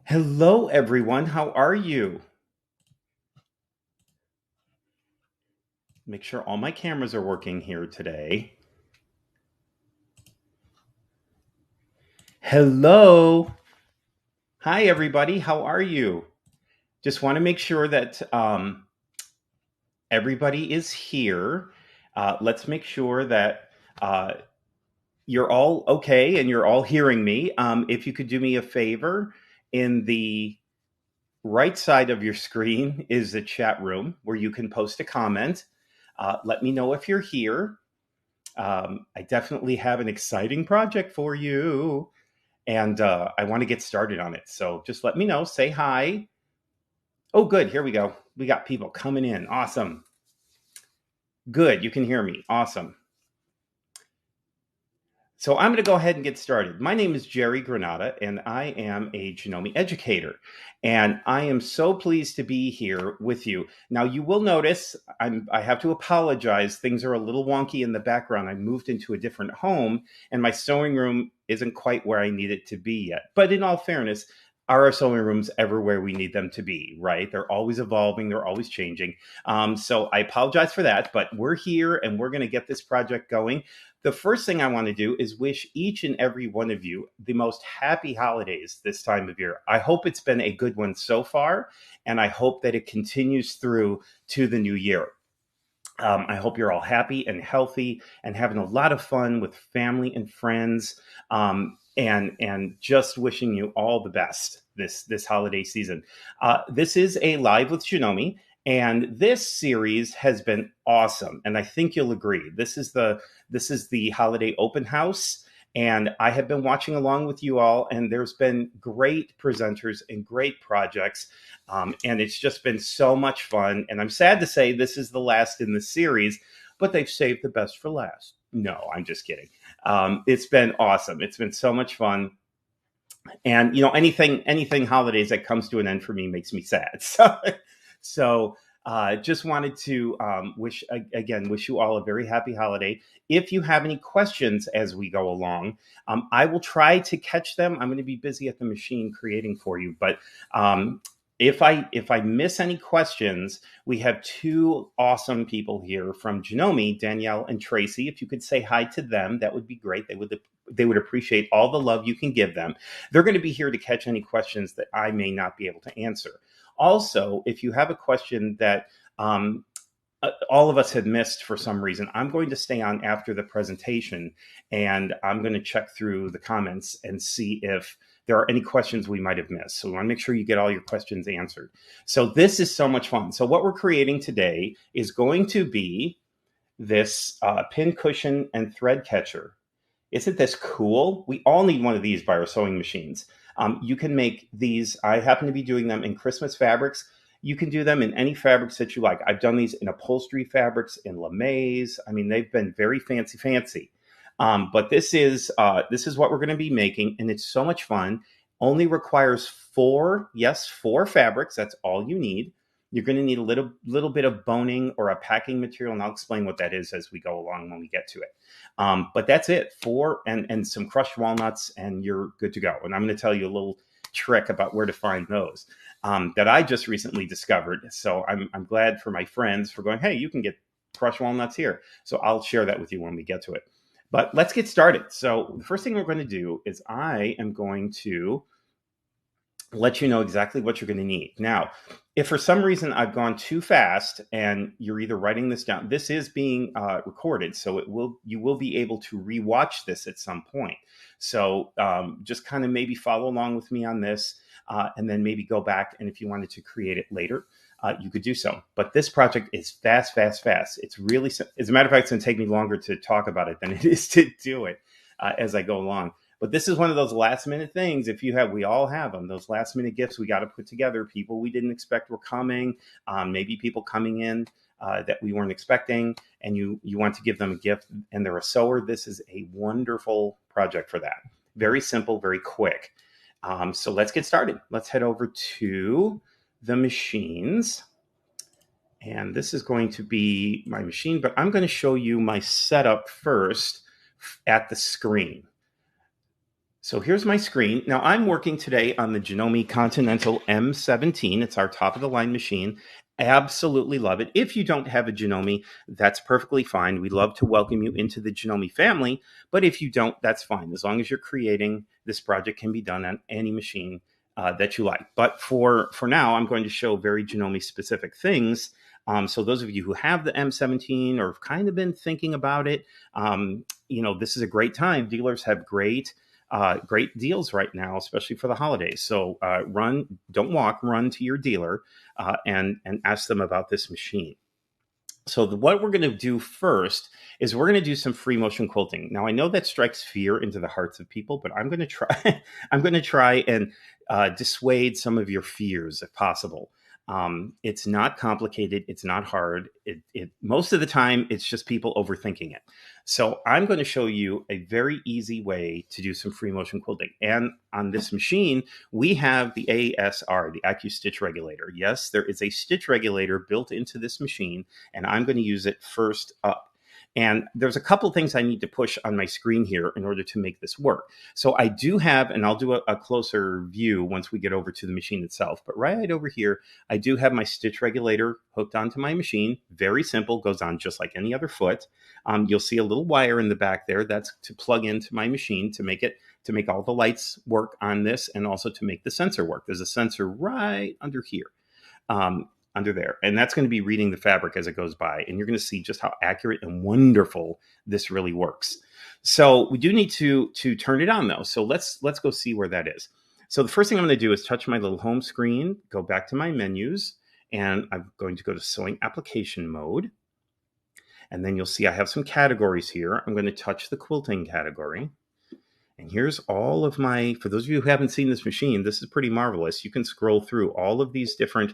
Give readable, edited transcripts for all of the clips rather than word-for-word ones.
Hello, everyone. How are you? Make sure all my cameras are working here today. Hello. Hi, everybody. How are you? Just want to make sure that everybody is here. Let's make sure that uh, you're all okay and you're all hearing me. If you could do me a favor, in the right side of your screen is the chat room where you can post a comment. Let me know if you're here. I definitely have an exciting project for you, and I want to get started on it. So just let me know. Say hi. Oh, good. Here we go. We got people coming in. Awesome. Good. You can hear me. Awesome. So I'm going to go ahead and get started. My name is Jerry Granata, and I am a Janome educator. And I am so pleased to be here with you. Now, you will notice I have to apologize. Things are a little wonky in the background. I moved into a different home, and my sewing room isn't quite where I need it to be yet. But in all fairness, our sewing rooms everywhere we need them to be, right? They're always evolving, they're always changing. So I apologize for that, but we're here and we're going to get this project going. The first thing I want to do is wish each and every one of you the most happy holidays this time of year. I hope it's been a good one so far, and I hope that it continues through to the new year. I hope you're all happy and healthy and having a lot of fun with family and friends, and just wishing you all the best this holiday season. This is a Live with Janome, and this series has been awesome, and I think you'll agree. This is the holiday open house. And I have been watching along with you all, and there's been great presenters and great projects. And it's just been so much fun. And I'm sad to say this is the last in the series, but they've saved the best for last. No, I'm just kidding. It's been awesome. It's been so much fun. And anything holidays that comes to an end for me makes me sad. So just wanted to wish you all a very happy holiday. If you have any questions as we go along, I will try to catch them. I'm going to be busy at the machine creating for you, but if I miss any questions, we have two awesome people here from Janome, Danielle and Tracy. If you could say hi to them, that would be great. They would appreciate all the love you can give them. They're going to be here to catch any questions that I may not be able to answer. Also, if you have a question that all of us had missed for some reason, I'm going to stay on after the presentation, and I'm going to check through the comments and see if there are any questions we might have missed. So we want to make sure you get all your questions answered. So this is so much fun. So what we're creating today is going to be this pin cushion and thread catcher. Isn't this cool? We all need one of these by our sewing machines. You can make these. I happen to be doing them in Christmas fabrics. You can do them in any fabrics that you like. I've done these in upholstery fabrics, in lamaze. I mean, they've been very fancy. But this is what we're going to be making, and it's so much fun. Only requires four fabrics. That's all you need. You're going to need a little bit of boning or a packing material, and I'll explain what that is as we go along when we get to it. But that's it. Four and some crushed walnuts, and you're good to go. And I'm going to tell you a little trick about where to find those that I just recently discovered. So I'm glad for my friends for going, hey, you can get crushed walnuts here. So I'll share that with you when we get to it. But let's get started. So the first thing we're going to do is I am going to let you know exactly what you're going to need. Now, if for some reason I've gone too fast and you're either writing this down, this is being recorded, so you will be able to rewatch this at some point. So just kind of maybe follow along with me on this, and then maybe go back, and if you wanted to create it later, you could do so. But this project is fast. It's really, as a matter of fact, it's going to take me longer to talk about it than it is to do it as I go along. But this is one of those last minute things. We all have them, those last minute gifts we got to put together. People we didn't expect were coming, maybe people coming in that we weren't expecting, and you want to give them a gift and they're a sewer. This is a wonderful project for that. Very simple, very quick. So let's get started. Let's head over to the machines. And this is going to be my machine, but I'm going to show you my setup first at the screen. So here's my screen. Now I'm working today on the Janome Continental M17. It's our top of the line machine. Absolutely love it. If you don't have a Janome, that's perfectly fine. We love to welcome you into the Janome family. But if you don't, that's fine. As long as you're creating, this project can be done on any machine that you like. But for now, I'm going to show very Janome specific things. So those of you who have the M17 or have kind of been thinking about it, this is a great time. Dealers have great deals right now, especially for the holidays. So don't walk, run to your dealer and ask them about this machine. So what we're going to do first is we're going to do some free motion quilting. Now I know that strikes fear into the hearts of people, but I'm going to try. I'm going to try and dissuade some of your fears if possible. It's not complicated. It's not hard. Most of the time, it's just people overthinking it. So I'm going to show you a very easy way to do some free motion quilting. And on this machine, we have the ASR, the AcuStitch Regulator. Yes, there is a stitch regulator built into this machine, and I'm going to use it first up. And there's a couple things I need to push on my screen here in order to make this work. So I do have, and I'll do a closer view once we get over to the machine itself, but right over here, I do have my stitch regulator hooked onto my machine. Very simple, goes on just like any other foot. You'll see a little wire in the back there. That's to plug into my machine to make all the lights work on this, and also to make the sensor work. There's a sensor right under here. Under there. And that's going to be reading the fabric as it goes by. And you're going to see just how accurate and wonderful this really works. So we do need to turn it on though. So let's go see where that is. So the first thing I'm going to do is touch my little home screen, go back to my menus, and I'm going to go to sewing application mode. And then you'll see I have some categories here. I'm going to touch the quilting category. And here's all of my, for those of you who haven't seen this machine, this is pretty marvelous. You can scroll through all of these different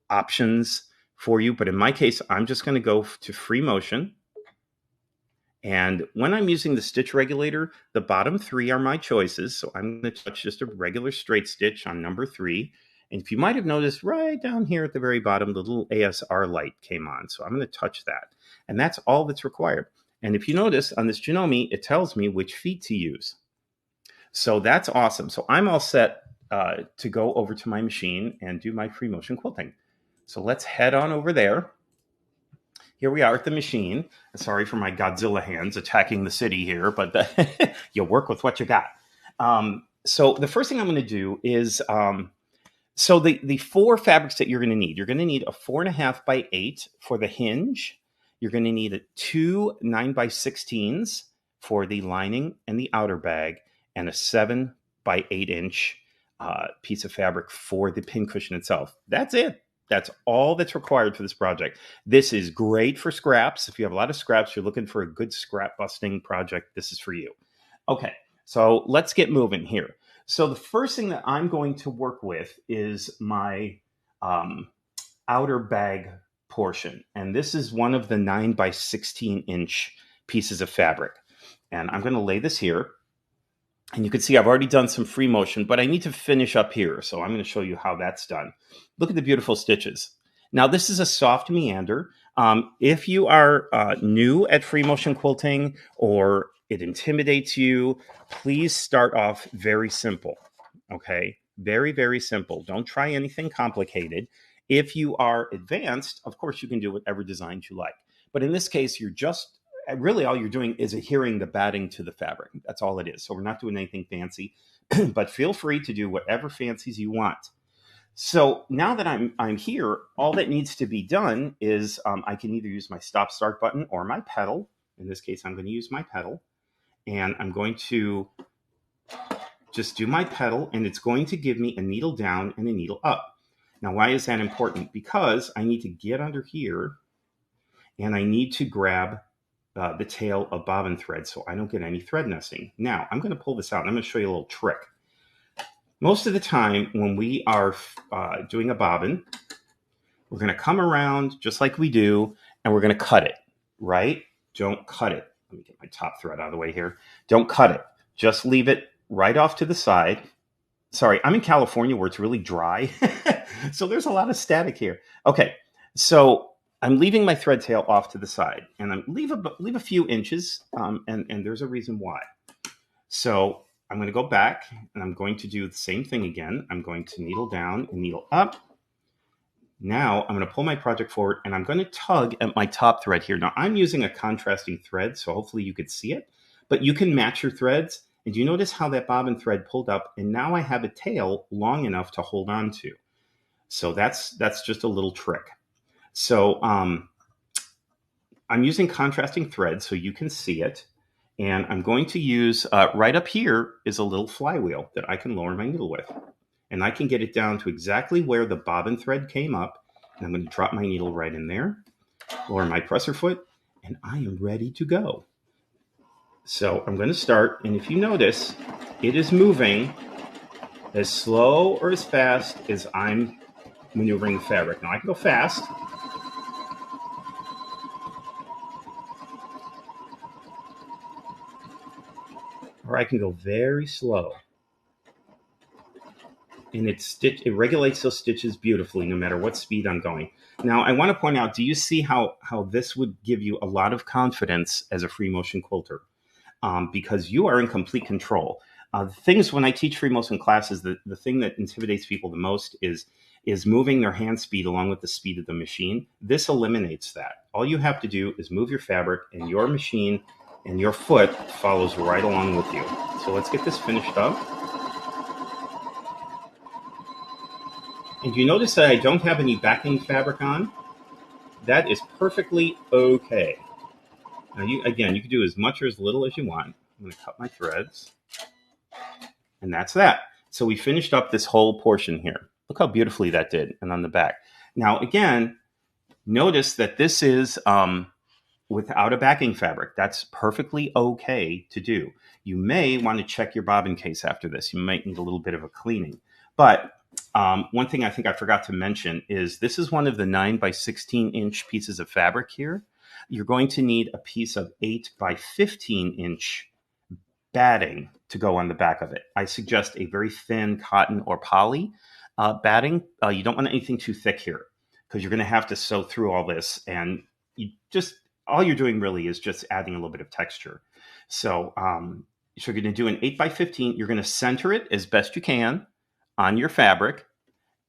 options for you. But in my case, I'm just going to go to free motion. And when I'm using the stitch regulator, the bottom three are my choices. So I'm going to touch just a regular straight stitch on number 3. And if you might have noticed right down here at the very bottom, the little ASR light came on. So I'm going to touch that. And that's all that's required. And if you notice on this Janome, it tells me which feet to use. So that's awesome. So I'm all set to go over to my machine and do my free motion quilting. So let's head on over there. Here we are at the machine. Sorry for my Godzilla hands attacking the city here, but you work with what you got. So the first thing I'm going to do is, so the 4 fabrics that you're going to need a 4.5 by 8 for the hinge. You're going to need 2 9 by 16s for the lining and the outer bag, and a 7 by 8 inch piece of fabric for the pincushion itself. That's it. That's all that's required for this project. This is great for scraps. If you have a lot of scraps, you're looking for a good scrap busting project, this is for you. Okay, so let's get moving here. So the first thing that I'm going to work with is my outer bag portion. And this is one of the 9 by 16 inch pieces of fabric. And I'm going to lay this here. And you can see I've already done some free motion, but I need to finish up here. So I'm going to show you how that's done. Look at the beautiful stitches. Now, this is a soft meander. If you are new at free motion quilting or it intimidates you, please start off very simple. Okay, very, very simple. Don't try anything complicated. If you are advanced, of course, you can do whatever designs you like. But in this case, you're just really all you're doing is adhering the batting to the fabric. That's all it is. So we're not doing anything fancy, but feel free to do whatever fancies you want. So now that I'm here, all that needs to be done is I can either use my stop start button or my pedal. In this case, I'm going to use my pedal, and I'm going to just do my pedal, and it's going to give me a needle down and a needle up. Now, why is that important? Because I need to get under here, and I need to grab the tail of bobbin thread so I don't get any thread nesting. Now, I'm going to pull this out, and I'm going to show you a little trick. Most of the time when we are doing a bobbin, we're going to come around just like we do, and we're going to cut it, right? Don't cut it. Let me get my top thread out of the way here. Don't cut it. Just leave it right off to the side. Sorry, I'm in California where it's really dry, so there's a lot of static here. Okay, so I'm leaving my thread tail off to the side, and I'm leave a few inches, and there's a reason why. So I'm going to go back and I'm going to do the same thing again. I'm going to needle down and needle up. Now I'm going to pull my project forward and I'm going to tug at my top thread here. Now I'm using a contrasting thread, so hopefully you could see it, but you can match your threads. And you notice how that bobbin thread pulled up, and now I have a tail long enough to hold on to. So that's just a little trick. So I'm using contrasting threads so you can see it. And I'm going to use, right up here is a little flywheel that I can lower my needle with. And I can get it down to exactly where the bobbin thread came up. And I'm going to drop my needle right in there, lower my presser foot, and I am ready to go. So I'm going to start, and if you notice, it is moving as slow or as fast as I'm maneuvering the fabric. Now I can go fast. Or I can go very slow. And it regulates those stitches beautifully no matter what speed I'm going. Now I want to point out, do you see how this would give you a lot of confidence as a free motion quilter? Because you are in complete control. Things when I teach free motion classes, the thing that intimidates people the most is moving their hand speed along with the speed of the machine. This eliminates that. All you have to do is move your fabric, and your machine and your foot follows right along with you. So let's get this finished up. And you notice that I don't have any backing fabric on? That is perfectly okay. Now you can do as much or as little as you want. I'm going to cut my threads. And that's that. So we finished up this whole portion here. Look how beautifully that did, and on the back. Now again, notice that this is without a backing fabric. That's perfectly okay to do. You may want to check your bobbin case after this. You might need a little bit of a cleaning. But one thing I think I forgot to mention is this is one of the 9x16" pieces of fabric here. You're going to need a piece of 8x15" batting to go on the back of it. I suggest a very thin cotton or poly batting. You don't want anything too thick here because you're going to have to sew through all this, and all you're doing really is just adding a little bit of texture. So you're going to do an 8x15. You're going to center it as best you can on your fabric,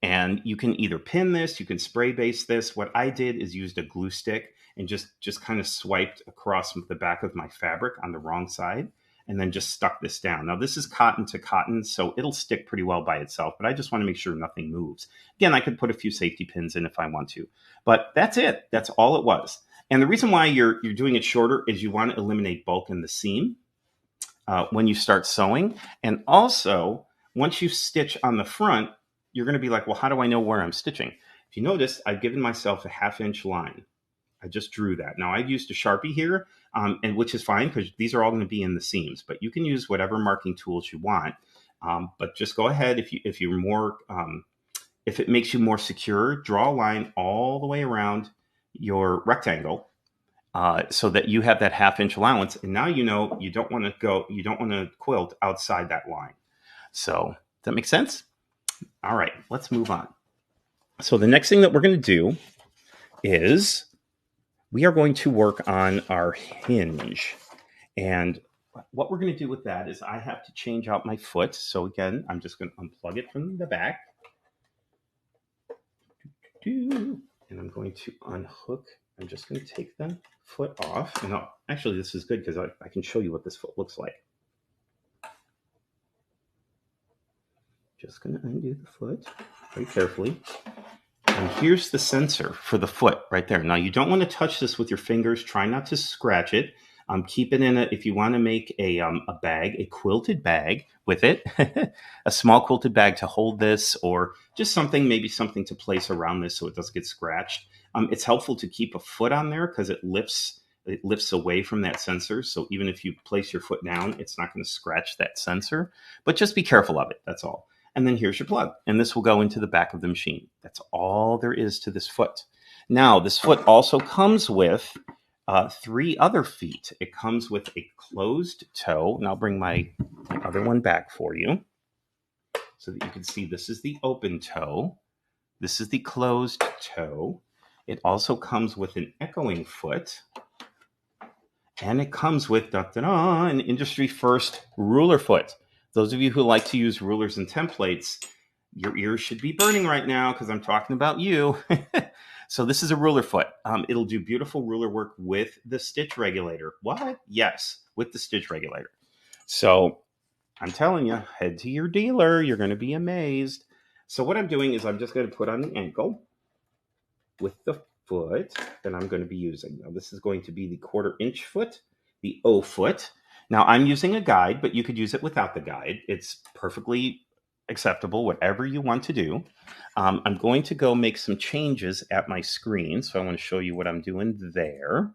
and you can either pin this, you can spray base this. What I did is used a glue stick and just kind of swiped across the back of my fabric on the wrong side, and then just stuck this down. Now this is cotton to cotton, so it'll stick pretty well by itself, but I just want to make sure nothing moves. Again, I could put a few safety pins in if I want to, but that's it. That's all it was. And the reason why you're doing it shorter is you want to eliminate bulk in the seam when you start sewing. And also, once you stitch on the front, you're going to be like, well, how do I know where I'm stitching? If you notice, I've given myself a 1/2" line. I just drew that. Now I've used a Sharpie here, and which is fine because these are all going to be in the seams, but you can use whatever marking tools you want. But just go ahead. If you're more, if it makes you more secure, draw a line all the way around your rectangle so that you have that 1/2" allowance. And now you know you don't want to quilt outside that line. So does that make sense? All right, let's move on. So the next thing that we're going to do is we are going to work on our hinge. And what we're going to do with that is I have to change out my foot. So again, I'm just going to unplug it from the back. And I'm going to unhook. I'm just going to take the foot off. And actually, this is good because I can show you what this foot looks like. Just going to undo the foot very carefully. And here's the sensor for the foot right there. Now, you don't want to touch this with your fingers. Try not to scratch it. Keep it in if you want to make a bag, a quilted bag with it, a small quilted bag to hold this, or just maybe something to place around this so it doesn't get scratched. It's helpful to keep a foot on there because it lifts away from that sensor. So even if you place your foot down, it's not going to scratch that sensor. But just be careful of it. That's all. And then here's your plug. And this will go into the back of the machine. That's all there is to this foot. Now, this foot also comes with 3 other feet. It comes with a closed toe. And I'll bring my other one back for you so that you can see this is the open toe. This is the closed toe. It also comes with an echoing foot. And it comes with an industry first ruler foot. Those of you who like to use rulers and templates, your ears should be burning right now because I'm talking about you. So this is a ruler foot. It'll do beautiful ruler work with the stitch regulator. What? Yes, with the stitch regulator. So I'm telling you, head to your dealer. You're going to be amazed. So what I'm doing is I'm just going to put on the ankle with the foot that I'm going to be using. Now this is going to be the 1/4 inch foot, the O foot. Now I'm using a guide, but you could use it without the guide. It's perfectly acceptable, whatever you want to do. I'm going to go make some changes at my screen. So I want to show you what I'm doing there.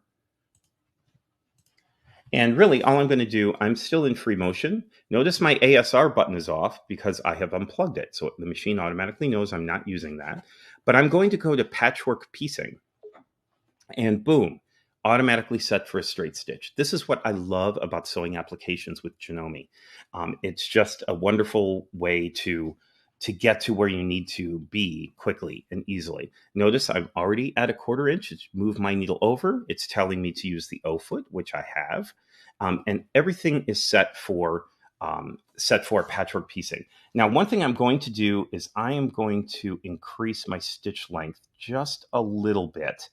And really, all I'm going to do, I'm still in free motion. Notice my ASR button is off because I have unplugged it. So the machine automatically knows I'm not using that. But I'm going to go to patchwork piecing. And boom, automatically set for a straight stitch. This is what I love about sewing applications with Janome. It's just a wonderful way to get to where you need to be quickly and easily. Notice I'm already at a 1/4 inch. It's moved my needle over. It's telling me to use the O foot, which I have. And everything is set for patchwork piecing. Now, one thing I'm going to do is I am going to increase my stitch length just a little bit.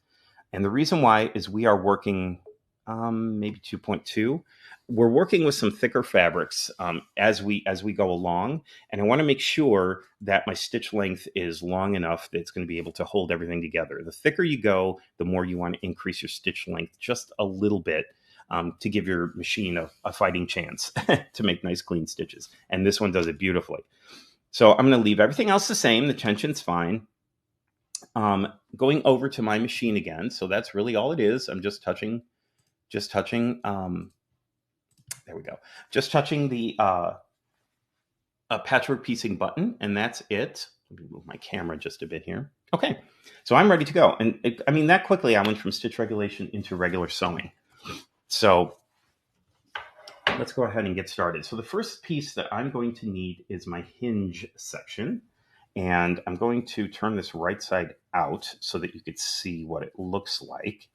And the reason why is we are working maybe 2.2. We're working with some thicker fabrics as we go along. And I want to make sure that my stitch length is long enough that it's going to be able to hold everything together. The thicker you go, the more you want to increase your stitch length just a little bit to give your machine a fighting chance to make nice clean stitches. And this one does it beautifully. So I'm going to leave everything else the same. The tension's fine. Going over to my machine again. So that's really all it is. I'm just touching, there we go. Just touching the patchwork piecing button, and that's it. Let me move my camera just a bit here. Okay, so I'm ready to go. And that quickly, I went from stitch regulation into regular sewing. So let's go ahead and get started. So the first piece that I'm going to need is my hinge section. And I'm going to turn this right side out so that you could see what it looks like.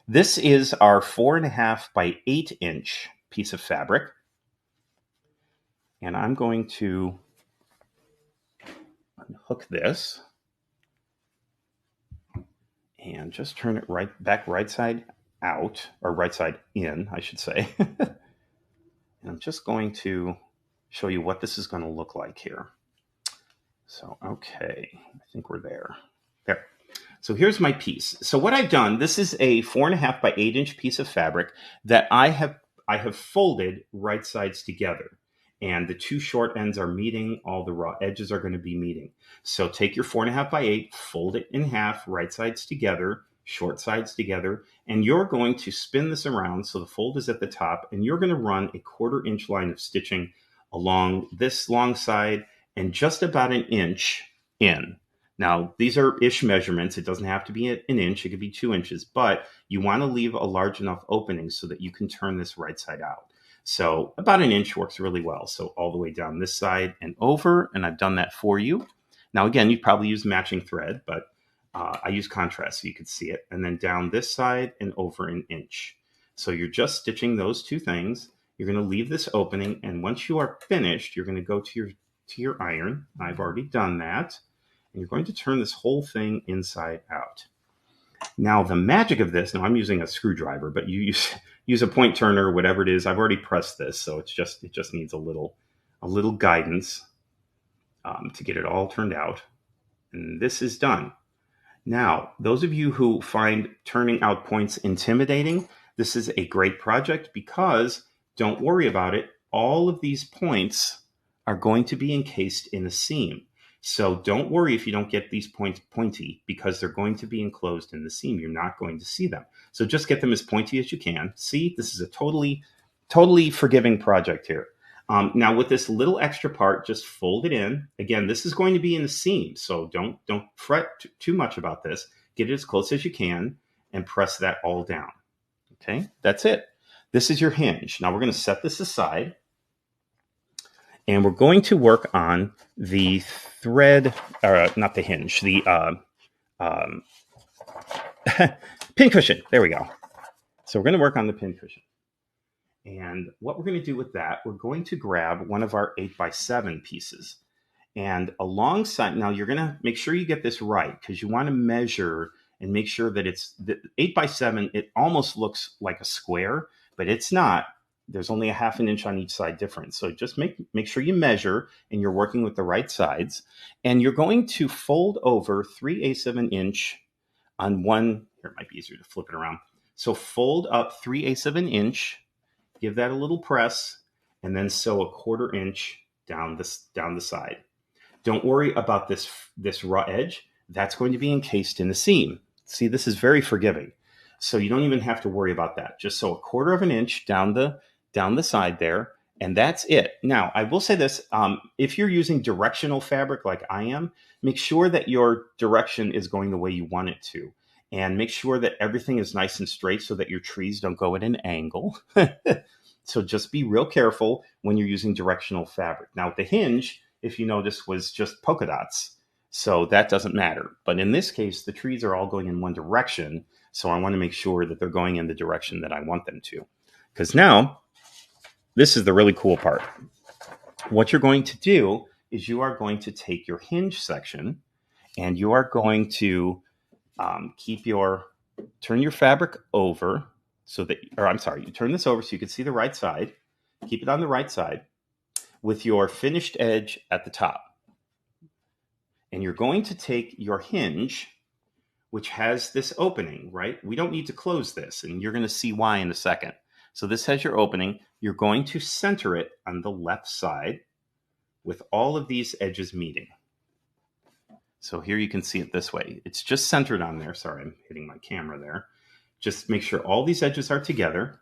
This is our 4.5 by 8 inch piece of fabric. And I'm going to unhook this and just turn it right side out, or right side in, I should say. And I'm just going to show you what this is going to look like here. So, okay, I think we're there. There. So here's my piece. So what I've done, this is a 4.5 by 8 inch piece of fabric that I have folded right sides together. And the two short ends are meeting, all the raw edges are going to be meeting. So take your 4.5 by 8, fold it in half, right sides together, short sides together, and you're going to spin this around so the fold is at the top, and you're going to run a 1/4 inch line of stitching along this long side and just about an inch in. Now, these are ish measurements. It doesn't have to be an inch. It could be 2 inches, but you want to leave a large enough opening so that you can turn this right side out. So about an inch works really well. So all the way down this side and over, and I've done that for you. Now, again, you probably use matching thread, but I use contrast so you could see it. And then down this side and over an inch. So you're just stitching those two things. You're going to leave this opening, and once you are finished, you're going to go to your iron. I've already done that. And you're going to turn this whole thing inside out. Now, the magic of this, now I'm using a screwdriver, but you use a point turner, whatever it is. I've already pressed this, so it just needs a little guidance to get it all turned out. And this is done. Now, those of you who find turning out points intimidating, this is a great project because don't worry about it. All of these points are going to be encased in a seam. So don't worry if you don't get these points pointy because they're going to be enclosed in the seam. You're not going to see them. So just get them as pointy as you can. See, this is a totally forgiving project here. Now with this little extra part, just fold it in. Again, this is going to be in the seam. So don't fret too much about this. Get it as close as you can and press that all down. Okay, that's it. This is your hinge. Now we're going to set this aside. And we're going to work on the thread, or not the hinge, the pin cushion. There we go. So we're going to work on the pin cushion. And what we're going to do with that, we're going to grab one of our 8x7 pieces. And alongside, now you're going to make sure you get this right because you want to measure and make sure that it's the 8x7. It almost looks like a square, but it's not. There's only a half an inch on each side difference. So just make sure you measure and you're working with the right sides. And you're going to fold over 3/8 of an inch on one. Here, it might be easier to flip it around. So fold up 3/8 of an inch, give that a little press, and then sew a 1/4 inch down the side. Don't worry about this raw edge. That's going to be encased in the seam. See, this is very forgiving. So you don't even have to worry about that. Just sew a 1/4 of an inch down the side there, and that's it. Now, I will say this. If you're using directional fabric like I am, make sure that your direction is going the way you want it to. And make sure that everything is nice and straight so that your trees don't go at an angle. So just be real careful when you're using directional fabric. Now, the hinge, if you notice, was just polka dots. So that doesn't matter. But in this case, the trees are all going in one direction. So I want to make sure that they're going in the direction that I want them to. Because now, this is the really cool part. What you're going to do is you are going to take your hinge section and you are going to turn your fabric over you turn this over so you can see the right side. Keep it on the right side with your finished edge at the top. And you're going to take your hinge, which has this opening, right? We don't need to close this, and you're going to see why in a second. So this has your opening. You're going to center it on the left side with all of these edges meeting. So here you can see it this way. It's just centered on there. Sorry, I'm hitting my camera there. Just make sure all these edges are together.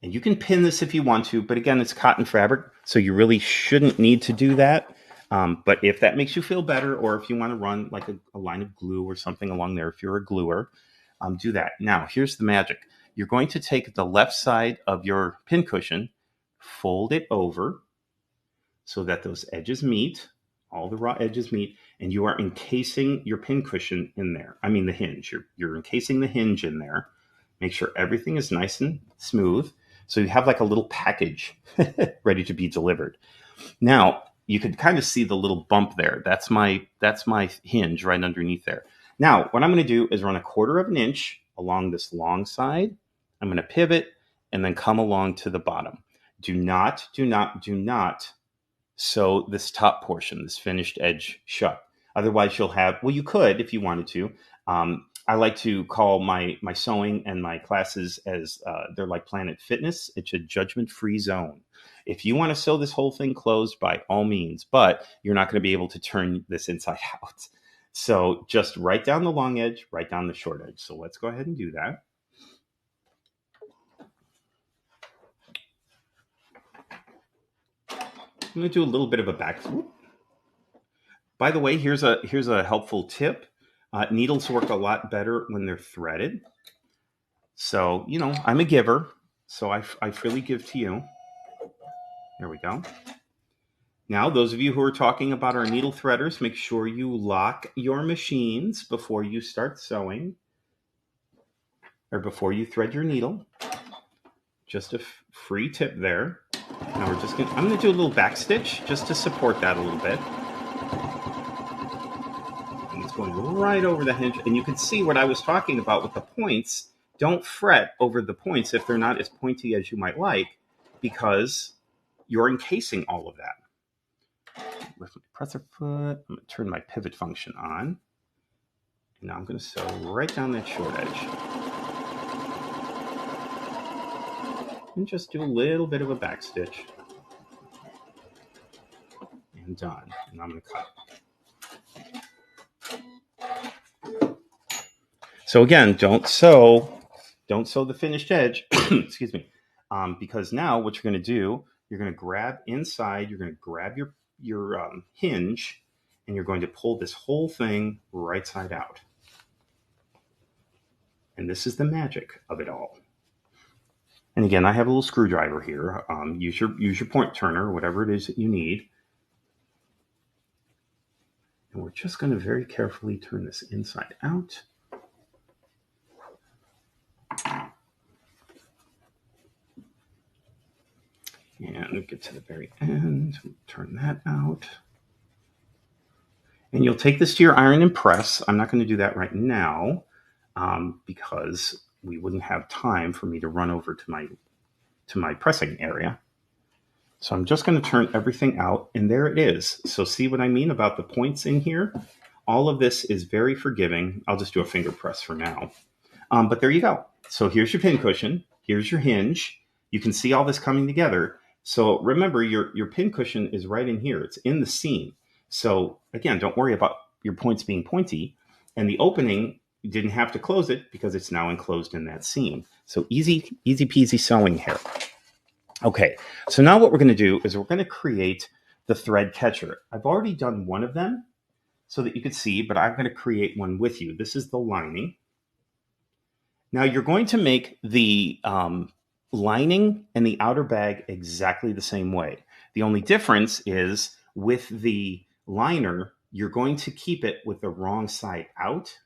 And you can pin this if you want to, but again, it's cotton fabric, so you really shouldn't need to do that. But if that makes you feel better, or if you want to run like a line of glue or something along there, if you're a gluer, do that. Now, here's the magic. You're going to take the left side of your pincushion, fold it over so that those edges meet, all the raw edges meet, and you are encasing your pincushion in there. I mean the hinge. You're encasing the hinge in there. Make sure everything is nice and smooth. So you have like a little package ready to be delivered. Now, you could kind of see the little bump there. That's my hinge right underneath there. Now, what I'm going to do is run a 1/4 of an inch along this long side. I'm going to pivot and then come along to the bottom. Do not sew this top portion, this finished edge shut. Otherwise, you'll have, well, you could if you wanted to. I like to call my sewing and my classes as they're like Planet Fitness. It's a judgment-free zone. If you want to sew this whole thing closed, by all means, but you're not going to be able to turn this inside out. So just right down the long edge, right down the short edge. So let's go ahead and do that. I'm going to do a little bit of a back. By the way, here's a helpful tip. Needles work a lot better when they're threaded. So, I'm a giver, so I freely give to you. There we go. Now, those of you who are talking about our needle threaders, make sure you lock your machines before you start sewing or before you thread your needle. Just a free tip there. Now I'm going to do a little back stitch just to support that a little bit. And it's going right over the hinge. And you can see what I was talking about with the points. Don't fret over the points if they're not as pointy as you might like, because you're encasing all of that. Lift my presser foot. I'm going to turn my pivot function on. And now I'm going to sew right down that short edge. And just do a little bit of a back stitch. And done. And I'm going to cut. So again, don't sew the finished edge. Excuse me. Because now what you're going to do, you're going to grab inside, you're going to grab your hinge, and you're going to pull this whole thing right side out. And this is the magic of it all. And again, I have a little screwdriver here. Use your point turner, whatever it is that you need. And we're just going to very carefully turn this inside out. And we get to the very end, turn that out. And you'll take this to your iron and press. I'm not going to do that right now because we wouldn't have time for me to run over to my pressing area. So I'm just going to turn everything out, and there it is. So see what I mean about the points in here? All of this is very forgiving. I'll just do a finger press for now. But there you go. So here's your pincushion. Here's your hinge. You can see all this coming together. So remember, your pincushion is right in here. It's in the seam. So again, don't worry about your points being pointy. And the opening, you didn't have to close it because it's now enclosed in that seam. So easy peasy sewing here. Okay, so now what we're going to do is we're going to create the thread catcher. I've already done one of them so that you could see, but I'm going to create one with you. This is the lining. Now you're going to make the lining and the outer bag exactly the same way. The only difference is with the liner, you're going to keep it with the wrong side out.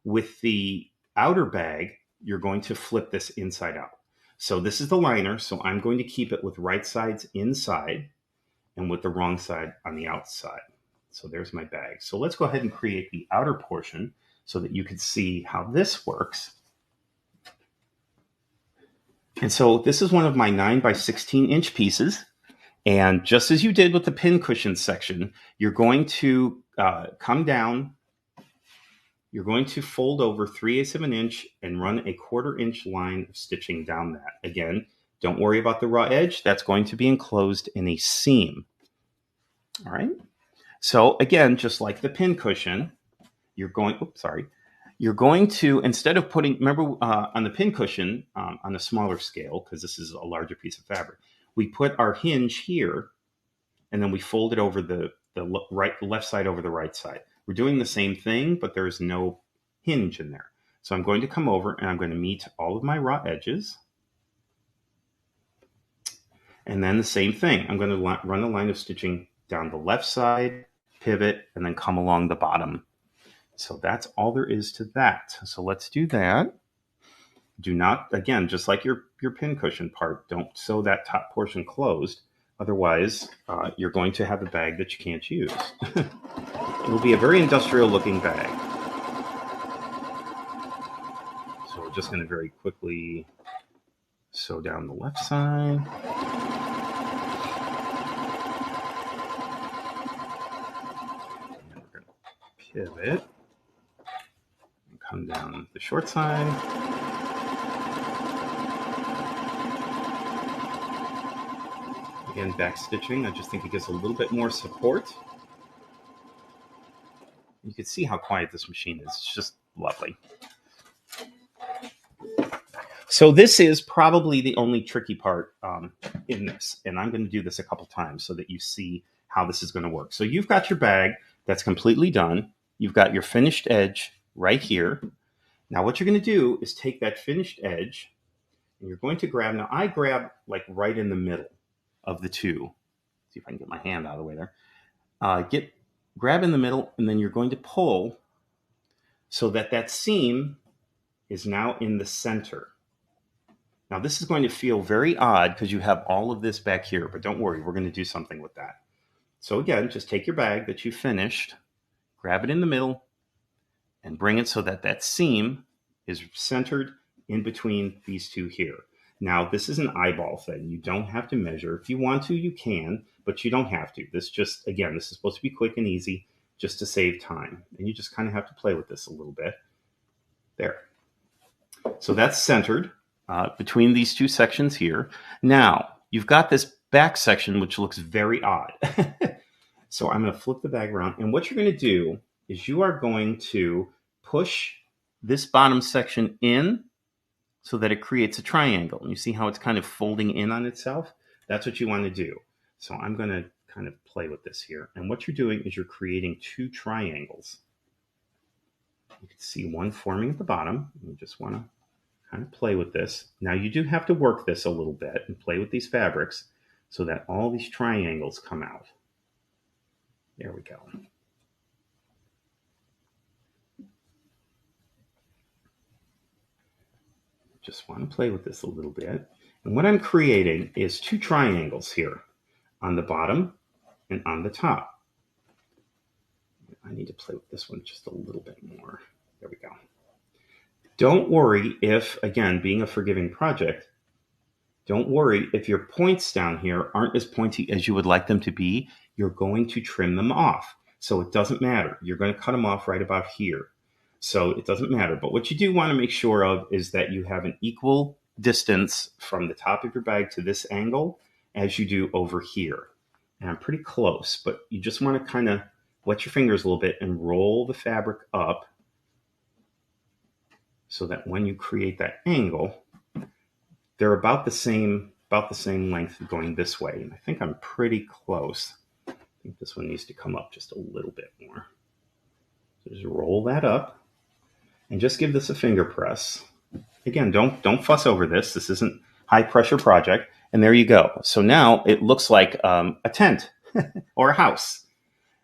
With the outer bag, you're going to flip this inside out. So this is the liner, so I'm going to keep it with right sides inside and with the wrong side on the outside. So there's my bag. So let's go ahead and create the outer portion so that you can see how this works. And so this is one of my 9 by 16 inch pieces. And just as you did with the pincushion section, you're going to come down. You're going to fold over 3/8 of an inch and run a 1/4 inch line of stitching down that. Again, don't worry about the raw edge. That's going to be enclosed in a seam. All right. So again, just like the pincushion, you're going, you're going to, instead of putting, remember on the pincushion, on a smaller scale, because this is a larger piece of fabric, we put our hinge here and then we fold it over the left side over the right side. We're doing the same thing, but there's no hinge in there. So I'm going to come over and I'm going to meet all of my raw edges. And then the same thing. I'm going to run a line of stitching down the left side, pivot, and then come along the bottom. So that's all there is to that. So let's do that. Do not, again, just like your pincushion part, don't sew that top portion closed. Otherwise, you're going to have a bag that you can't use. It will be a very industrial looking bag. So we're just going to very quickly sew down the left side. And then we're going to pivot and come down the short side. Again, back stitching, I just think it gives a little bit more support. You can see how quiet this machine is. It's just lovely. So this is probably the only tricky part in this. And I'm going to do this a couple times so that you see how this is going to work. So you've got your bag that's completely done. You've got your finished edge right here. Now what you're going to do is take that finished edge and you're going to grab, now I grab like right in the middle of the two. See if I can get my hand out of the way there. Grab in the middle, and then you're going to pull so that that seam is now in the center. Now this is going to feel very odd because you have all of this back here, but don't worry, we're going to do something with that. So again, just take your bag that you finished, grab it in the middle, and bring it so that that seam is centered in between these two here. Now, this is an eyeball thing. You don't have to measure. If you want to, you can, but you don't have to. This just, again, this is supposed to be quick and easy just to save time. And you just kind of have to play with this a little bit. There. So that's centered between these two sections here. Now, you've got this back section, which looks very odd. So I'm going to flip the bag around. And what you're going to do is you are going to push this bottom section in so that it creates a triangle. And you see how it's kind of folding in on itself? That's what you want to do. So I'm going to kind of play with this here. And what you're doing is you're creating two triangles. You can see one forming at the bottom. You just want to kind of play with this. Now you do have to work this a little bit and play with these fabrics so that all these triangles come out. There we go. Just want to play with this a little bit. And what I'm creating is two triangles here on the bottom and on the top. I need to play with this one just a little bit more. There we go. Don't worry if, again, being a forgiving project, don't worry if your points down here aren't as pointy as you would like them to be. You're going to trim them off. So it doesn't matter. You're going to cut them off right about here. So it doesn't matter. But what you do want to make sure of is that you have an equal distance from the top of your bag to this angle as you do over here. And I'm pretty close, but you just want to kind of wet your fingers a little bit and roll the fabric up so that when you create that angle, they're about the same length going this way. And I think I'm pretty close. I think this one needs to come up just a little bit more. So just roll that up and just give this a finger press. Again, don't fuss over this. This isn't high pressure project. And there you go. So now it looks like a tent or a house.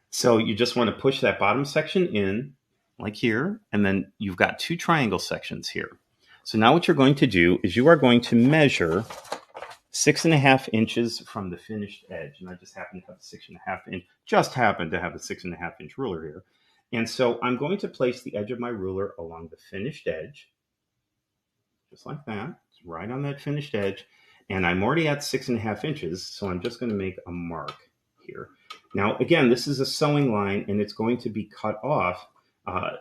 So you just want to push that bottom section in like here, and then you've got two triangle sections here. So now what you're going to do is you are going to measure 6.5 inches from the finished edge. And I just happen to have a 6.5 inch, just happen to have a 6.5 inch ruler here. And so I'm going to place the edge of my ruler along the finished edge, just like that. It's right on that finished edge. And I'm already at 6.5 inches, so I'm just going to make a mark here. Now, again, this is a sewing line, and it's going to be cut off.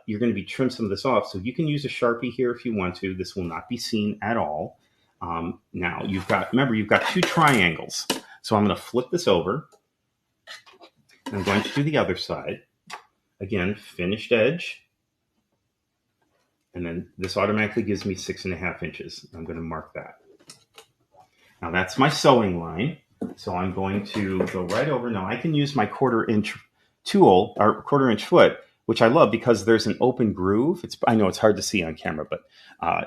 You're going to be trim some of this off, so you can use a Sharpie here if you want to. This will not be seen at all. Now, remember, you've got two triangles. So I'm going to flip this over. I'm going to do the other side. Again, finished edge. And then this automatically gives me 6.5 inches. I'm going to mark that. Now, that's my sewing line. So I'm going to go right over. Now, I can use my 1/4 inch tool, or 1/4 inch foot, which I love because there's an open groove. I know it's hard to see on camera, but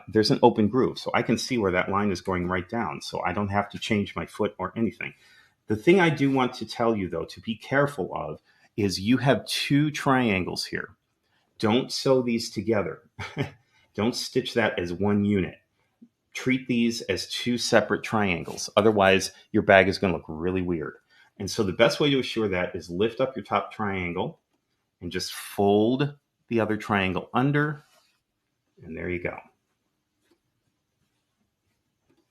there's an open groove. So I can see where that line is going right down. So I don't have to change my foot or anything. The thing I do want to tell you, though, to be careful of is you have two triangles here. Don't sew these together. Don't stitch that as one unit. Treat these as two separate triangles. Otherwise, your bag is going to look really weird. And so the best way to assure that is lift up your top triangle and just fold the other triangle under. And there you go.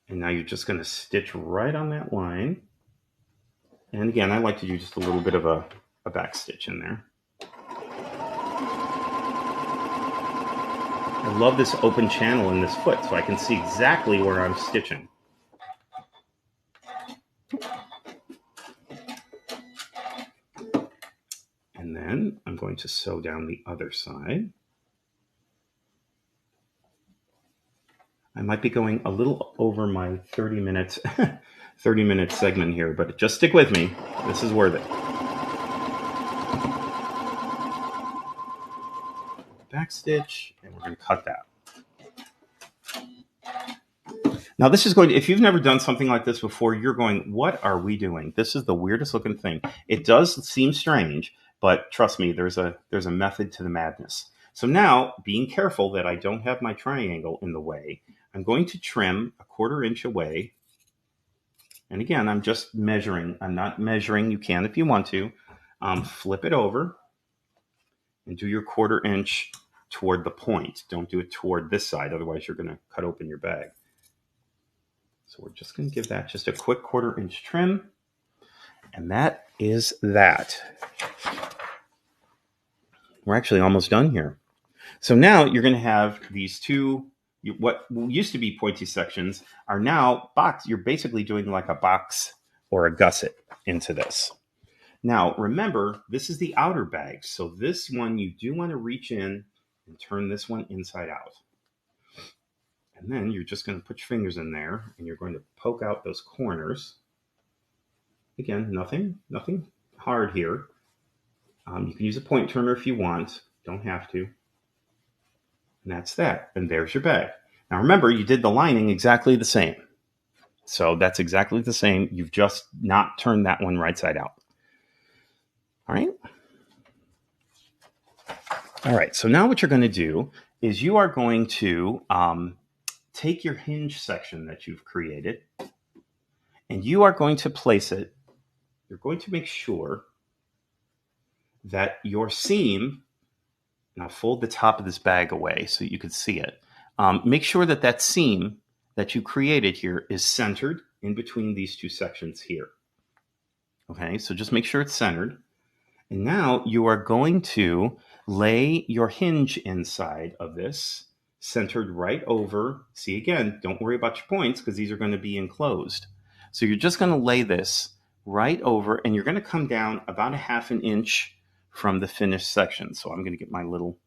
And now you're just going to stitch right on that line. And again, I like to do just a little bit of a back stitch in there. I love this open channel in this foot, so I can see exactly where I'm stitching. And then I'm going to sew down the other side. I might be going a little over my 30-minute segment here, but just stick with me. This is worth it. Back stitch, and we're going to cut that. Now this is going to, if you've never done something like this before, you're going, what are we doing? This is the weirdest looking thing. It does seem strange, but trust me, there's a method to the madness. So now, being careful that I don't have my triangle in the way, I'm going to trim 1/4 inch away. And again, I'm just measuring. I'm not measuring. You can if you want to. Flip it over and do your 1/4 inch toward the point. Don't do it toward this side, otherwise you're going to cut open your bag. So we're just going to give that just a quick 1/4 inch trim. And that is that. We're actually almost done here. So now you're going to have these two, what used to be pointy sections are now box. You're basically doing like a box or a gusset into this. Now, remember, this is the outer bag. So this one, you do want to reach in and turn this one inside out. And then you're just going to put your fingers in there and you're going to poke out those corners. Again, nothing hard here. You can use a point turner if you want. Don't have to. And that's that. And there's your bag. Now remember, you did the lining exactly the same. So that's exactly the same. You've just not turned that one right side out. All right. All right. So now what you're going to do is you are going to take your hinge section that you've created, and you are going to place it, you're going to make sure that your seam, now fold the top of this bag away so you can see it. Make sure that that seam that you created here is centered in between these two sections here. Okay, so just make sure it's centered. And now you are going to lay your hinge inside of this, centered right over. See, again, don't worry about your points because these are going to be enclosed. So you're just going to lay this right over, and you're going to come down about a ½ an inch from the finished section. So I'm going to get my little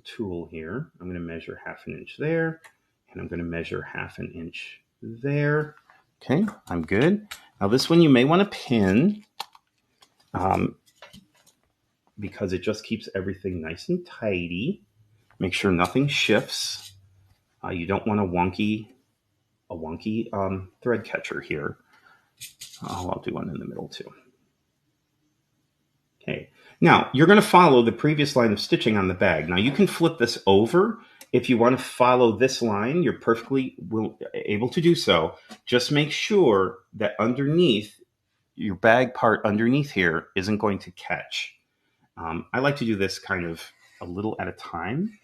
tool here. I'm going to measure ½ an inch there, and I'm going to measure ½ an inch there. Okay, I'm good. Now this one you may want to pin because it just keeps everything nice and tidy. Make sure nothing shifts. You don't want a wonky thread catcher here. I'll do one in the middle too. Okay. Now, you're going to follow the previous line of stitching on the bag. Now, you can flip this over. If you want to follow this line, you're perfectly able to do so. Just make sure that underneath, your bag part underneath here isn't going to catch. I like to do this kind of a little at a time.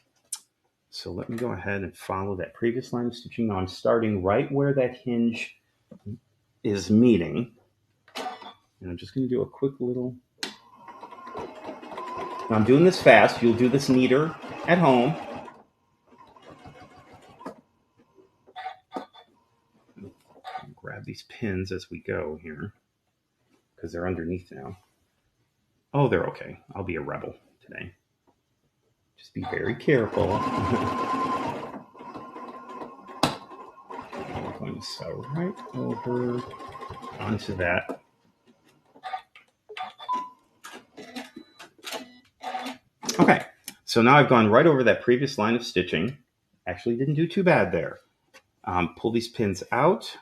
So let me go ahead and follow that previous line of stitching. Now, I'm starting right where that hinge is meeting. And I'm just going to do a quick little... Now, I'm doing this fast. You'll do this neater at home. I'll grab these pins as we go here because they're underneath now. Oh, they're okay. I'll be a rebel today. Just be very careful. I'm going to sew right over onto that. Okay, so now I've gone right over that previous line of stitching. Actually didn't do too bad there. Pull these pins out.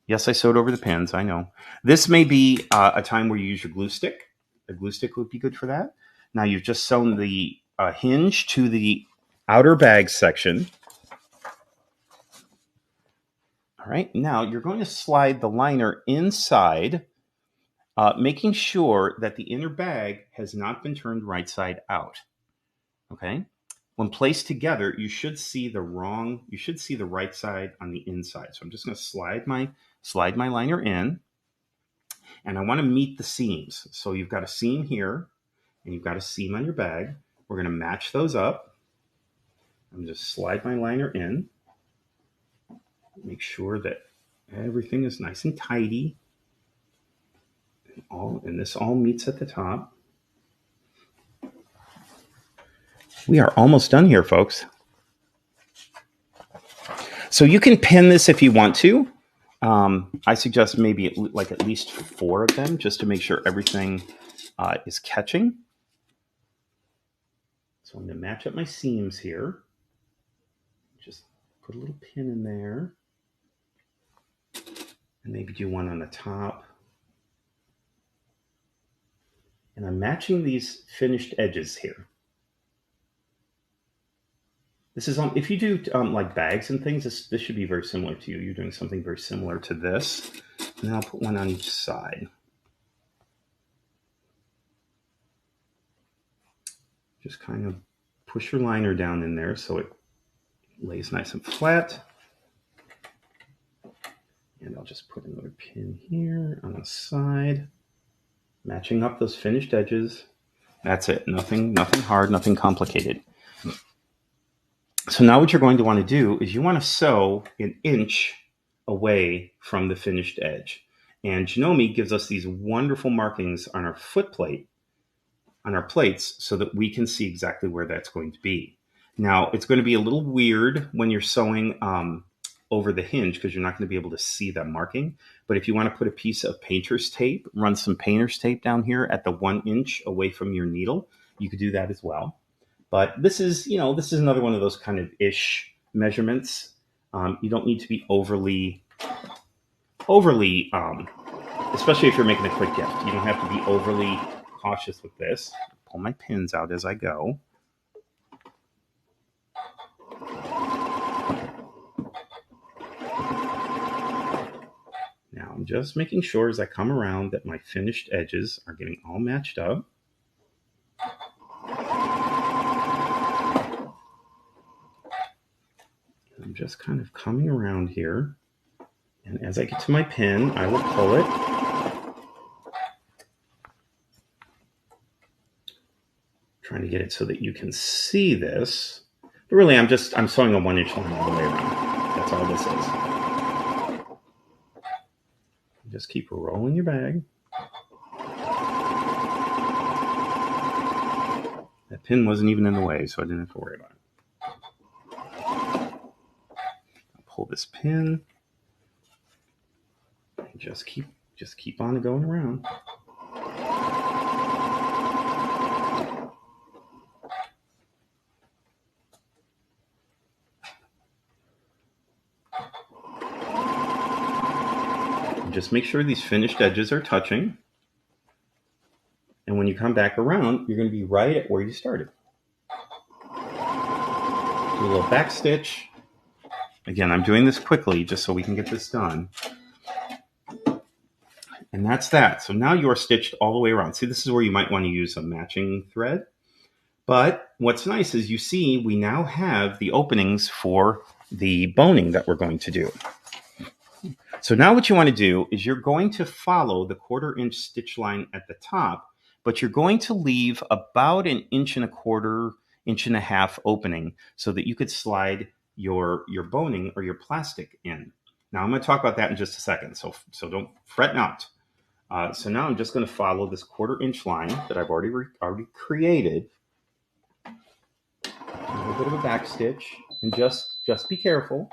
Yes, I sewed over the pins, I know. This may be a time where you use your glue stick. A glue stick would be good for that. Now you've just sewn the hinge to the outer bag section. All right, now you're going to slide the liner inside, making sure that the inner bag has not been turned right side out. Okay? When placed together, you should see the right side on the inside. So I'm just going to slide my liner in, and I want to meet the seams. So you've got a seam here, and you've got a seam on your bag. We're going to match those up. I'm just slide my liner in. Make sure that everything is nice and tidy. And this all meets at the top. We are almost done here, folks. So you can pin this if you want to. I suggest maybe at least 4 of them just to make sure everything is catching. So I'm going to match up my seams here. Just put a little pin in there. And maybe do one on the top. And I'm matching these finished edges here. This is if you do like bags and things, this should be very similar to you. You're doing something very similar to this. And then I'll put one on each side. Just kind of push your liner down in there so it lays nice and flat. And I'll just put another pin here on the side, matching up those finished edges. That's it. Nothing hard, nothing complicated. So now what you're going to want to do is you want to sew 1 inch away from the finished edge. And Janome gives us these wonderful markings on our foot plate, on our plates, so that we can see exactly where that's going to be. Now, it's going to be a little weird when you're sewing over the hinge because you're not going to be able to see that marking. But if you want to put a piece of painter's tape, run some painter's tape down here at the 1 inch away from your needle, you could do that as well. But this is another one of those kind of ish measurements. You don't need to be overly, especially if you're making a quick gift. You don't have to be overly cautious with this. Pull my pins out as I go. just making sure as I come around that my finished edges are getting all matched up. I'm just kind of coming around here. And as I get to my pin, I will pull it. Trying to get it so that you can see this. But really, I'm sewing a 1-inch line all the way around. That's all this is. Just keep rolling your bag. That pin wasn't even in the way, so I didn't have to worry about it. I'll pull this pin. And just keep on going around. And just make sure these finished edges are touching. And when you come back around, you're going to be right at where you started. Do a little back stitch. Again, I'm doing this quickly just so we can get this done. And that's that. So now you are stitched all the way around. See, this is where you might want to use a matching thread. But what's nice is you see we now have the openings for the boning that we're going to do. So now what you want to do is you're going to follow the 1/4-inch stitch line at the top, but you're going to leave about 1 1/4 inch, 1.5 inches opening so that you could slide your boning or your plastic in. Now I'm going to talk about that in just a second, so don't fret not. So now I'm just going to follow this 1/4-inch line that I've already created. A little bit of a back stitch, and just be careful.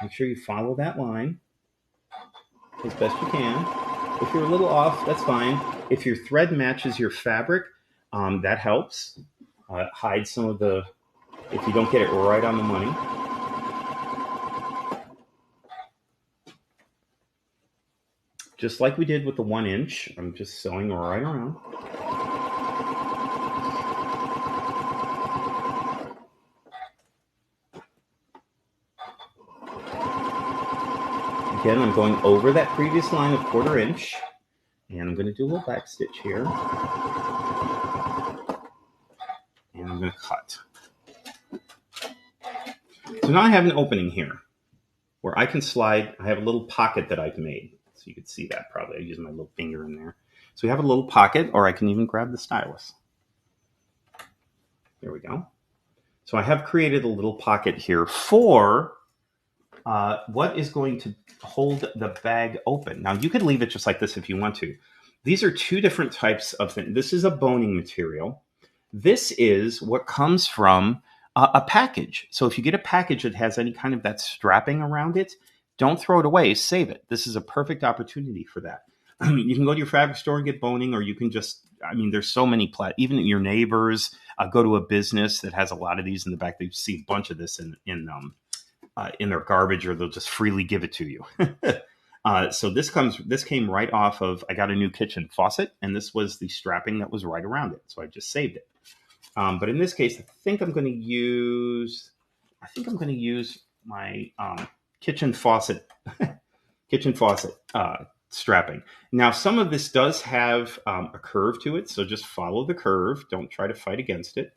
Make sure you follow that line as best you can. If you're a little off, that's fine. If your thread matches your fabric, that helps. Hide some of the, if you don't get it right on the money. Just like we did with the 1 inch, I'm just sewing right around. Again, I'm going over that previous line of 1/4 inch, and I'm going to do a little back stitch here. And I'm going to cut. So now I have an opening here where I can slide. I have a little pocket that I've made. So you could see that probably. I use my little finger in there. So we have a little pocket, or I can even grab the stylus. There we go. So I have created a little pocket here for what is going to hold the bag open. Now you could leave it just like this if you want to. These are two different types of things. This is a boning material. This is what comes from a package. So if you get a package that has any kind of that strapping around it, don't throw it away, save it. This is a perfect opportunity for that. You can go to your fabric store and get boning, or you can just, I mean, there's so many, even your neighbors, go to a business that has a lot of these in the back. They see a bunch of this in their garbage, or they'll just freely give it to you. So this came right off of, I got a new kitchen faucet, and this was the strapping that was right around it. So I just saved it. But in this case, I think I'm going to use my kitchen faucet strapping. Now, some of this does have a curve to it, so just follow the curve. Don't try to fight against it.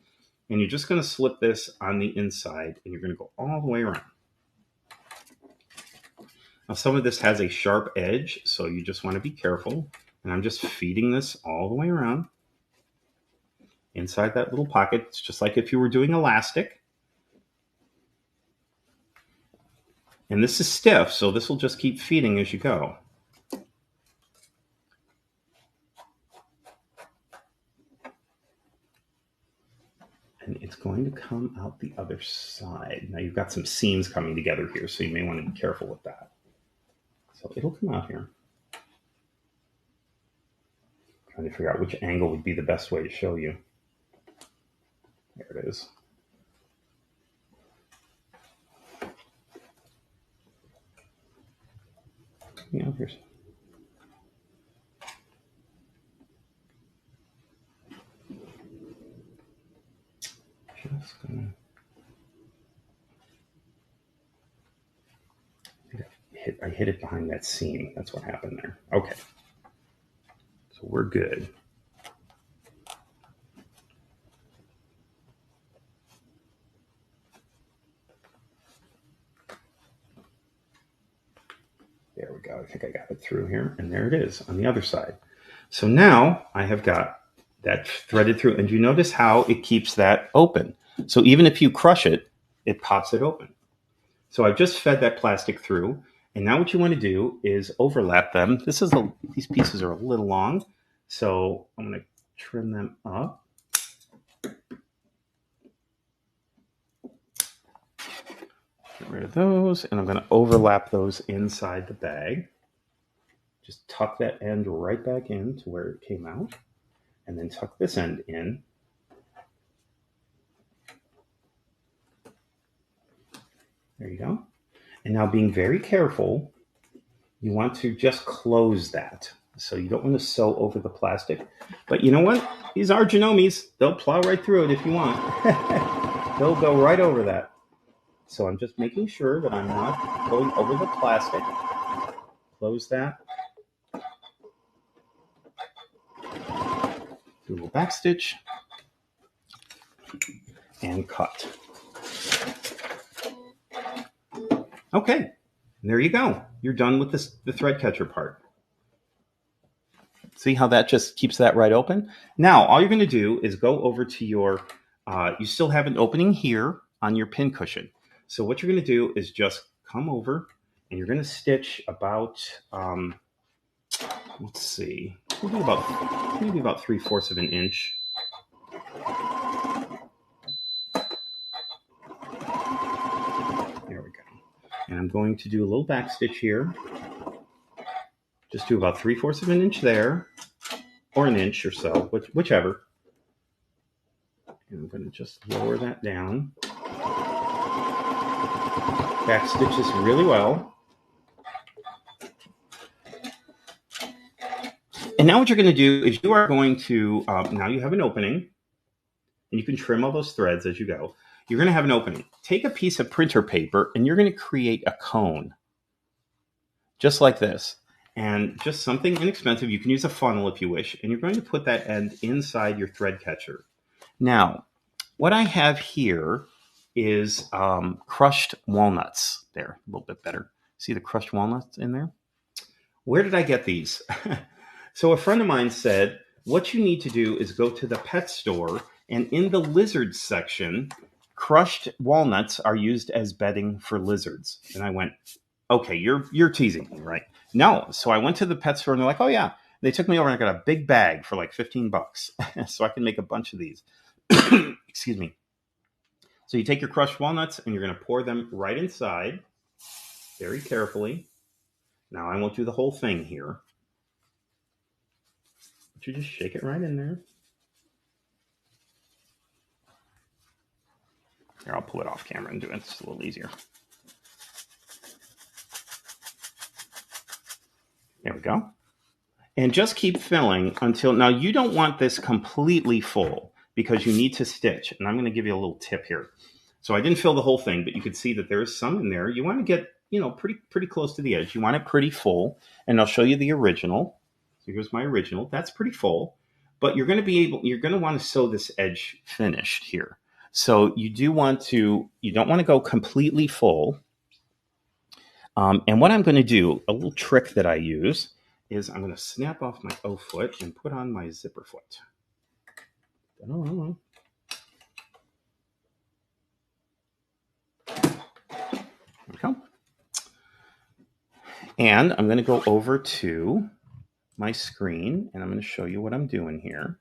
And you're just going to slip this on the inside, and you're going to go all the way around. Now, some of this has a sharp edge, so you just want to be careful. And I'm just feeding this all the way around inside that little pocket. It's just like if you were doing elastic. And this is stiff, so this will just keep feeding as you go. And it's going to come out the other side. Now you've got some seams coming together here, so you may want to be careful with that. So it'll come out here. Trying to figure out which angle would be the best way to show you. There it is. Yeah, here's. Just gonna. I hit it behind that seam. That's what happened there. Okay. So we're good. There we go. I think I got it through here. And there it is on the other side. So now I have got that threaded through. And you notice how it keeps that open. So even if you crush it, it pops it open. So I've just fed that plastic through. And now what you want to do is overlap them. These pieces are a little long. So I'm going to trim them up. Get rid of those. And I'm going to overlap those inside the bag. Just tuck that end right back in to where it came out. And then tuck this end in. There you go. And now being very careful, you want to just close that. So you don't want to sew over the plastic. But you know what? These are Janomes. They'll plow right through it if you want. They'll go right over that. So I'm just making sure that I'm not going over the plastic. Close that. Do a little back stitch. And cut. Okay, and there you go. You're done with the thread catcher part. See how that just keeps that right open? Now, all you're going to do is go over to your, you still have an opening here on your pin cushion. So what you're going to do is just come over and you're going to stitch about, let's see, maybe about 3/4 of an inch. There we go. And I'm going to do a little back stitch here. Just do about 3/4 of an inch there, or an inch or so, whichever. And I'm going to just lower that down. Back stitch this really well. And now what you're going to do is you are going to, now you have an opening, and you can trim all those threads as you go. You're going to have an opening. Take a piece of printer paper, and you're going to create a cone, just like this. And just something inexpensive. You can use a funnel if you wish. And you're going to put that end inside your thread catcher. Now, what I have here is crushed walnuts. There, a little bit better. See the crushed walnuts in there? Where did I get these? So a friend of mine said, what you need to do is go to the pet store, and in the lizards section, crushed walnuts are used as bedding for lizards. And I went, okay, you're teasing me, right? No. So I went to the pet store and they're like, oh yeah. They took me over and I got a big bag for like $15 so I can make a bunch of these. Excuse me. So you take your crushed walnuts and you're going to pour them right inside very carefully. Now I won't do the whole thing here. But you just shake it right in there. Here, I'll pull it off camera and do it. It's a little easier. There we go. And just keep filling until, now you don't want this completely full because you need to stitch. And I'm going to give you a little tip here. So I didn't fill the whole thing, but you can see that there is some in there. You want to get, pretty close to the edge. You want it pretty full. And I'll show you the original. So here's my original. That's pretty full. But you're going to want to sew this edge finished here. So you don't want to go completely full. And what I'm going to do, a little trick that I use, is I'm going to snap off my O foot and put on my zipper foot. There we go. And I'm going to go over to my screen, and I'm going to show you what I'm doing here.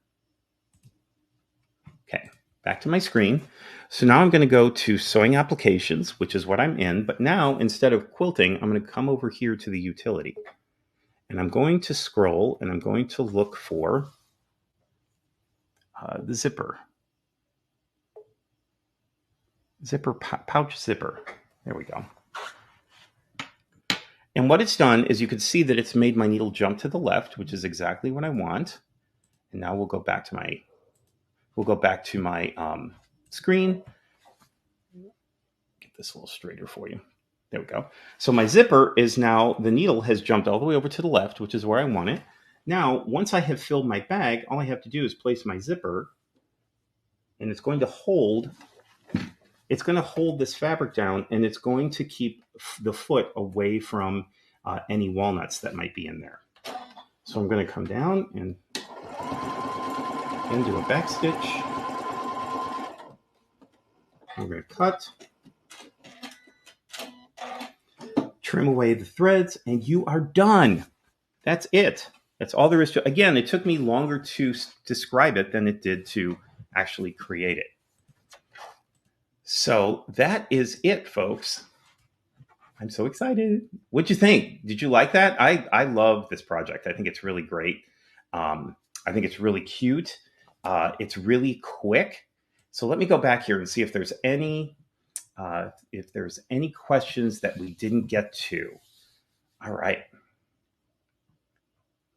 Okay, back to my screen. So now I'm going to go to Sewing Applications, which is what I'm in. But now, instead of quilting, I'm going to come over here to the utility. And I'm going to scroll, and I'm going to look for the zipper. Pouch zipper. There we go. And what it's done is you can see that it's made my needle jump to the left, which is exactly what I want. And now we'll go back to my screen. Get this a little straighter for you. There we go. So my zipper is now, the needle has jumped all the way over to the left, which is where I want it. Now, once I have filled my bag, all I have to do is place my zipper, and it's going to hold this fabric down, and it's going to keep the foot away from any walnuts that might be in there. So I'm going to come down and do a back stitch. We're going to cut, trim away the threads, and you are done. That's it. That's all there is to it. Again, it took me longer to describe it than it did to actually create it. So that is it, folks. I'm so excited. What'd you think? Did you like that? I love this project. I think it's really great. I think it's really cute. It's really quick. So let me go back here and see if there's any questions that we didn't get to. All right.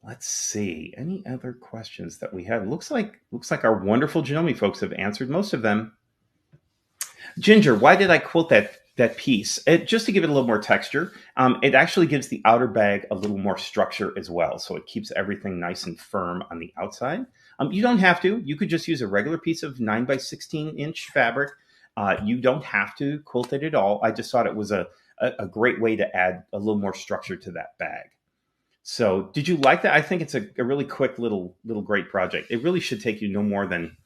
Let's see. Any other questions that we have? Looks like our wonderful Janome folks have answered most of them. Ginger, why did I quilt that piece? Just to give it a little more texture. It actually gives the outer bag a little more structure as well. So it keeps everything nice and firm on the outside. You don't have to. You could just use a regular piece of 9 by 16 inch fabric. You don't have to quilt it at all. I just thought it was a great way to add a little more structure to that bag. So did you like that? I think it's a really quick little great project. It really should take you no more than,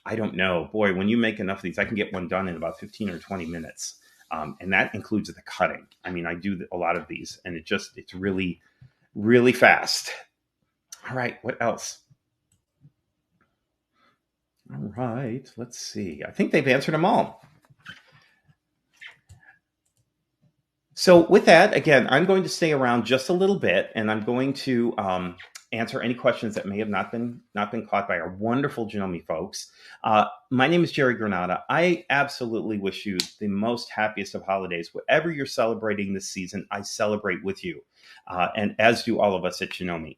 I don't know, boy, when you make enough of these, I can get one done in about 15 or 20 minutes. And that includes the cutting. I mean, I do a lot of these, and it's really, really fast. All right, what else? All right, let's see. I think they've answered them all. So with that, again, I'm going to stay around just a little bit, and I'm going to answer any questions that may have not been caught by our wonderful Janome folks. My name is Jerry Granata. I absolutely wish you the most happiest of holidays. Whatever you're celebrating this season, I celebrate with you, and as do all of us at Janome.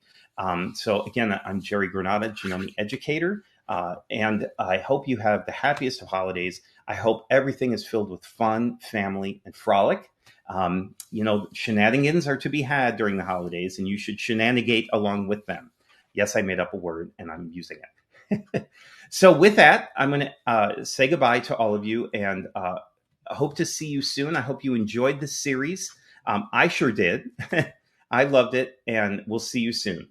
So again, I'm Jerry Granata, Janome educator, and I hope you have the happiest of holidays. I hope everything is filled with fun, family, and frolic. Shenanigans are to be had during the holidays, and you should shenanigate along with them. Yes, I made up a word, and I'm using it. So with that, I'm going to say goodbye to all of you, and I hope to see you soon. I hope you enjoyed this series. I sure did. I loved it, and we'll see you soon.